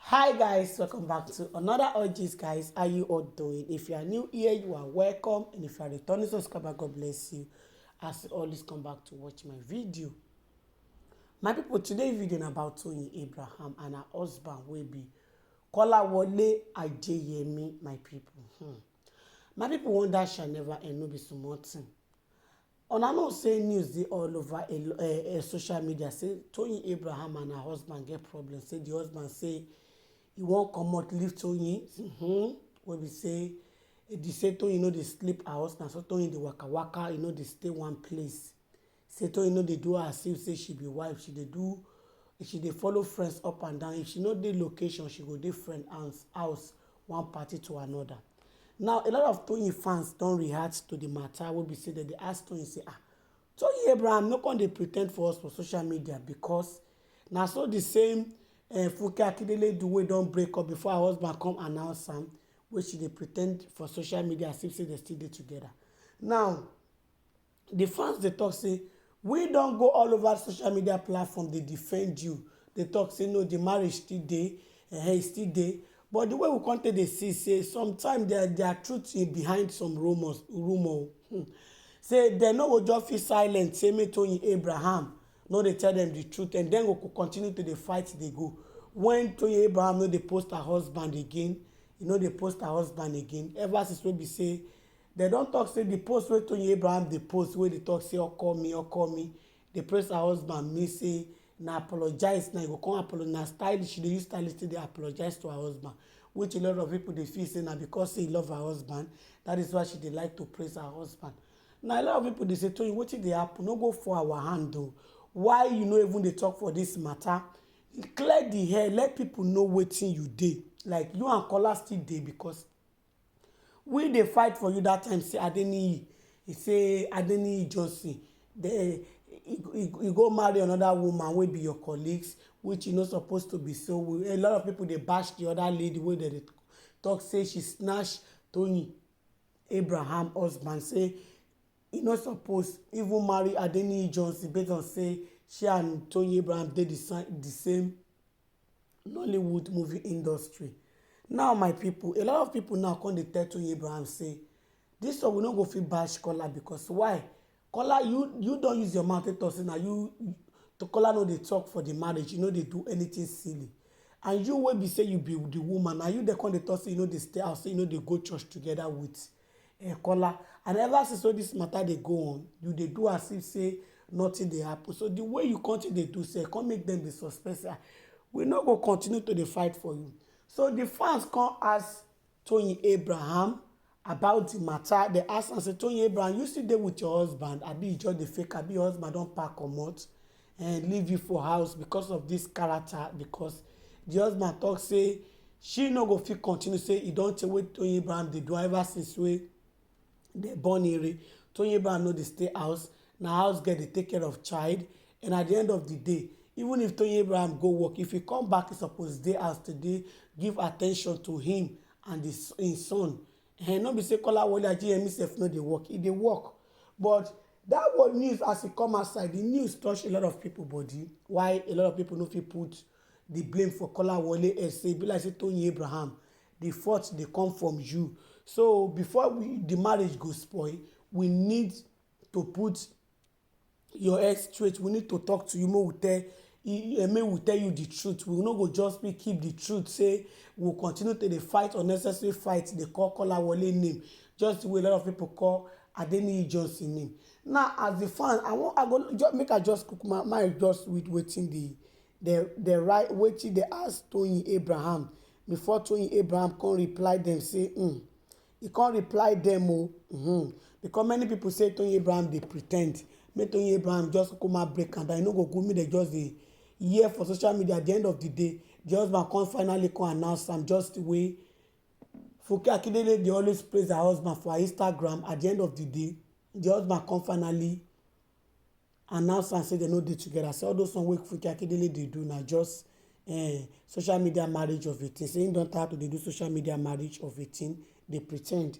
Hi guys, welcome back to another OGs guys. How you all doing? If you are new here, you are welcome, and if you are returning subscriber, God bless you as you always come back to watch my video. My people, today video na about Toyin Abraham and her husband will be Kolawole Ajeyemi. My people, my people wonder shall never end, no be small thing. Una know say news dey all over social media say Toyin Abraham and her husband get problem. Say the husband say he wan comot leave Toyin. Wey be say dey say Toyin no dey sleep house, na so Toyin dey waka waka, e no dey stay one place. Say Toyin no dey do as if say she be wife, she dey follow friends up and down. If she no dey location, she go dey friend house one party to another. Now a lot of Toyin fans don react to the matter wey be say dem dey ask Toyin say Toyin Abraham no come dey pre ten d for us for social media, because na so the same Funke Akindele do wey don break up before her husband come announce am, wey she dey pre ten d for social media as if say dem still dey together. Now the fans dey talk say we don go all over social media platform dey defend you, dey talk say no, the marriage still dey, e still dey. But the way we come take dey see say sometimes there are truth behind some rumor. Say dem no go just feel silent say make Toyin Abraham no dey tell dem the truth, and dem go continue to dey fight dey go. When Toyin Abraham no dey post her husband again, ever since wey be say dem don talk say the post wey Toyin Abraham dey post, wey dey talk say call me, dey praise her husband, mean say na apologize. Now you go come apologize, na stylish, she dey use stylish to dey apologize to her husband, which a lot of people dey feel say na because say he love her husband, that is why she dey like to praise her husband. Now a lot of people dey say Toyin, wetin dey happen? No go for our hand o. Why you no even dey talk for this matter? Clear the hair, let people know wetin you dey. Like you and Kola still dey, because we dey fight for you that time. Say Adeniyi Johnson he go marry another woman wey be your colleagues, which e no suppose to be so. A lot of people dey bash the other lady wey dem dey talk say she snatch Toyin Abraham husband, say e no suppose even marry Adeniyi Johnson based on say she and Toyin Abraham dey the same Nollywood movie industry. Now my people, a lot of people now come dey tell Toyin Abraham say this one we no go fit bash Kola, because why? Kola, you don use your mouth to talk say na you to Kola no dey talk for the marriage, you no dey do anything silly. And you wey be say you be the woman, na you dey come dey talk say you no dey stay house, say you no dey go church together with Kola. And ever since all this matter dey go on, you dey do as if say nothing dey happen. So the way you continue dey do, say come make them dey suspect say we no go continue to dey fight for you. So the fans come ask Toyin Abraham about the matter. They ask am say, Toyin Abraham, you still dey with your husband? Abi you just dey fake? Abi your husband don pack comot and leave you for house because of this character? Because the husband talk say she no go fit continue, say e don tey wey Toyin Abraham dey do ever since wey dem born Ere. Toyin Abraham no dey stay house, na house girl dey take care of child. And at the end of the day, even if Toyin Abraham go work, if he come back, he suppose dey house today, give attention to him and his son. And no be say Kolawole Ajeyemi sef no dey work, e dey work. But that one news, as e come outside, the news touch a lot of people body. Why a lot of people no fit put the blame for Kolawole and say e be like say Toyin Abraham, the fault dey come from you. So before the marriage go spoil, we need to put your head straight. We need to talk to you, make we tell you the truth. We no go just keep the truth, say we will continue to dey fight unnecessary fight, dey call Kolawole name, just the way a lot of people call Adeniyi Johnson name. Now as the fan, I go just cook my mind just with wetin the right wetin dey ask Toyin Abraham, before Toyin Abraham come reply dem say he come reply dem because many people say Toyin Abraham dey pre ten d. Make Toyin Abraham just come out break am down. E no go good, make dem just dey hear for social media. At the end of the day, the husband come finally come announce am, just the way Funke Akindele dey always praise her husband for her Instagram. At the end of the day, the husband come finally announce am say dem no dey together. Say all those one wey Funke Akindele dey do na just social media marriage of a thing. Say him don tire to dey do social media marriage of a thing, dey pre ten d.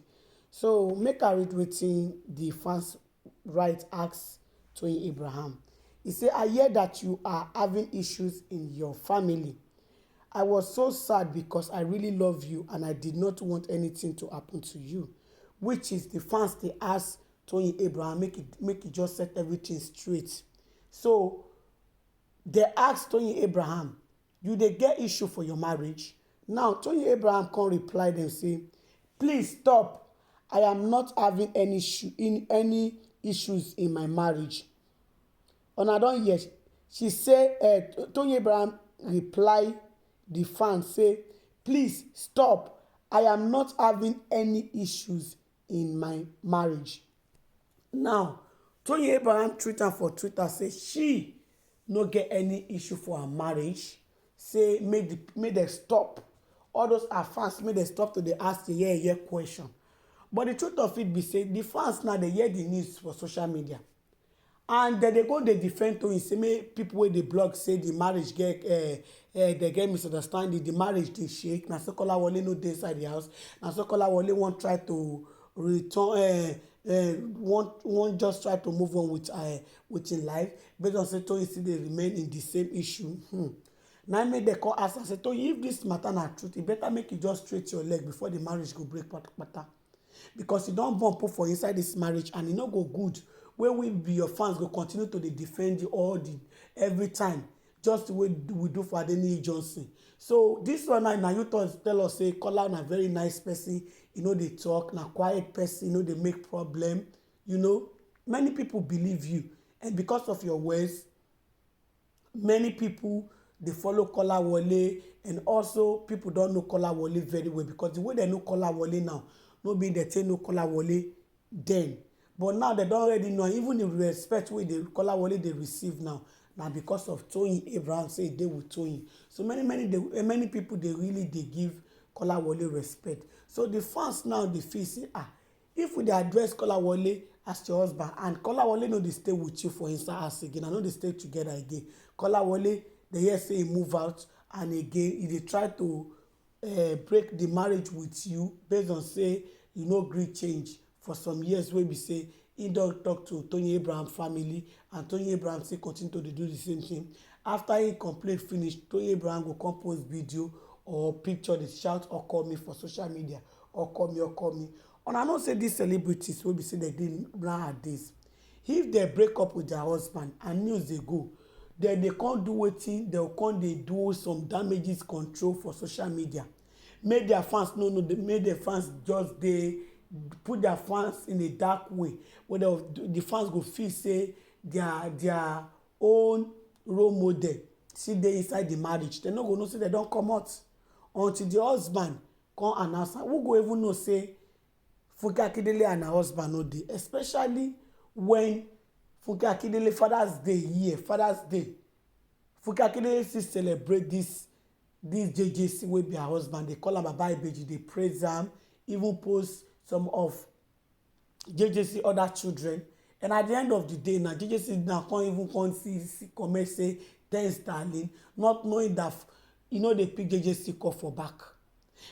So make I read wetin the fans write ask Toyin Abraham. He say, I hear that you are having issues in your family. I was so sad because I really love you and I did not want anything to happen to you. Which is the fans they ask Toyin Abraham make it just set everything straight. So they ask Toyin Abraham, you dey get issue for your marriage? Now Toyin Abraham come reply dem say, please stop. I am not having any issues in my marriage. Una don hear? She say Toyin Abraham reply the fan say, please stop. I am not having any issues in my marriage. Now Toyin Abraham tweet am for Twitter say she no get any issue for her marriage. Say make dem stop. All those her fans make dem stop to dey ask the yeye question. But the truth of it be say the fans now dey hear the news for social media. And dem dey go dey defend Toyin say make pipo wey dey blog say the marriage get dey get misunderstanding, the marriage dey shake. Na so Kolawole no dey inside the house. Na so Kolawole wan try to return wan just try to move on with im life based on say Toyin still dey remain in the same issue. Na make dem come ask am say, Toyin, if this matter na truth, e better make you just straight your leg before the marriage go break patapata. Because you don born put for inside this marriage and e no go good wey we be your fans go continue to dey defend you all the every time, just the way we do for Adeniyi Johnson. So this one na you tell us say Kola na very nice person, e no dey talk, na quiet person, e no dey make problem. Many people believe you, and because of your words many people dey follow Kolawole, and also people don know Kolawole very well because the way dem know Kolawole now no be dem take know Kolawole then. But now dem don already know, even the respect wey the Kolawole dey receive now na because of Toyin Abraham say e dey with Toyin. So many people dey really dey give Kolawole respect. So the fans now dey feel say if we dey address Kolawole as your husband and Kolawole no dey stay with you for inside house again, and no dey stay together again, Kolawole dey hear say e move out and again e dey try to break the marriage with you based on say you no gree change for some years wey be say he don talk to Toyin Abraham family and Toyin Abraham still continue to dey do the same thing. After he complain finish, Toyin Abraham go come post video or picture dey shout or call me for social media, or call me. Una know say these celebrities wey be say dem dey nowadays, if dem break up with their husband and news dey go, dem dey come do wetin dem come dey do some damages control for social media. Make their fans no know, make their fans just dey put their fans in a dark way where the fans go feel say their own role model still dey inside the marriage. Dem no go know say dem don comot until the husband come announce am. Who go even know say Funke Akindele and her husband no dey, especially when Funke Akindele Father's Day, Funke Akindele still celebrate this JJC wey be her husband. They call am Baba Ibeji, dey praise am, even post some of JJC other children. And at the end of the day, now JJC now can't even see comment say thanks darling, not knowing that they pick JJC call for back,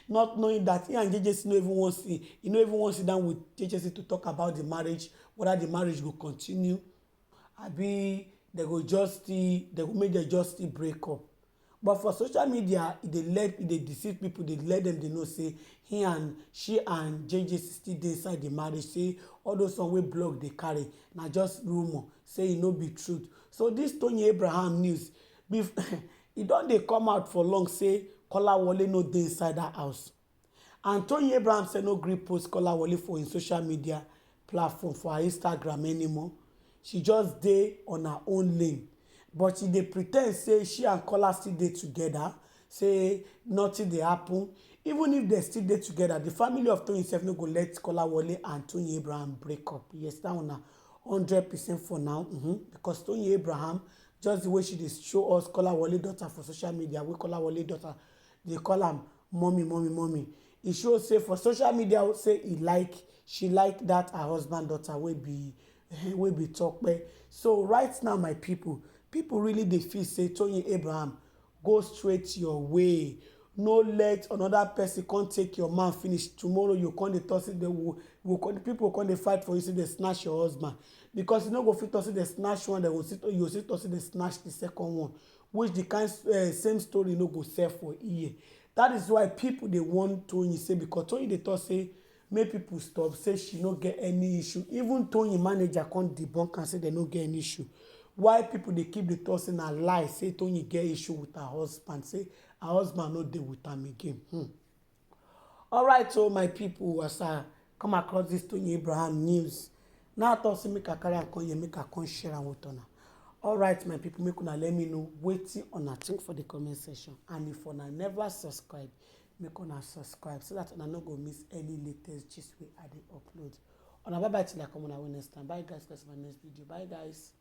not knowing that he and JJC no even want to sit down with JJC to talk about the marriage, whether the marriage go continue abi they go make dem just still break up. But for social media, e dey deceive people, dey let them dey know say she and JJ still dey inside the marriage, say all those one wey blog dey carry na just rumor, say e no be truth. So this Toyin Abraham news e don dey come out for long say Kolawole no dey inside that house, and Toyin Abraham say no gree post Kolawole for im social media platform for her Instagram anymore. She just dey on her own lane, but she dey pretend say she and Kola still dey together, say nothing dey happen. Even if dem still dey together, the family of Toyin sef no go let Kolawole and Toyin Abraham break up. Yes, that one na 100% for now. Because Toyin Abraham, just the way she dey show us Kolawole daughter for social media, wey Kolawole daughter dey call am mommy, e show say for social media say she like that her husband daughter wey be Tope. So right now, my people really dey feel say Toyin Abraham, go straight your way. No let another person come take your man finish. Tomorrow you come dey talk say people come dey fight for you, say they snatch your husband, because you no go fit talk say they snatch one, you go still talk say they snatch the second one. which the kind same story no go sell for ear. That is why people dey want Toyin, say because Toyin dey talk say make people stop, say she no get any issue. Even Toyin manager come debunk am say dem no get any issue. Why people dey keep the talk say na lie, say Toyin get issue with her husband, say her husband no dey with am again. Alright, so my people, as I come across this Toyin Abraham news, now I talk say make I carry am come here, make I come share am with una. Alright, my people, make una let me know wetin una think for the comment section, and if una never subscribe, make una subscribe so that una no go miss any latest gist wey I dey upload. Una bye bye till I come on our next time. Bye guys, catch my next video. Bye guys.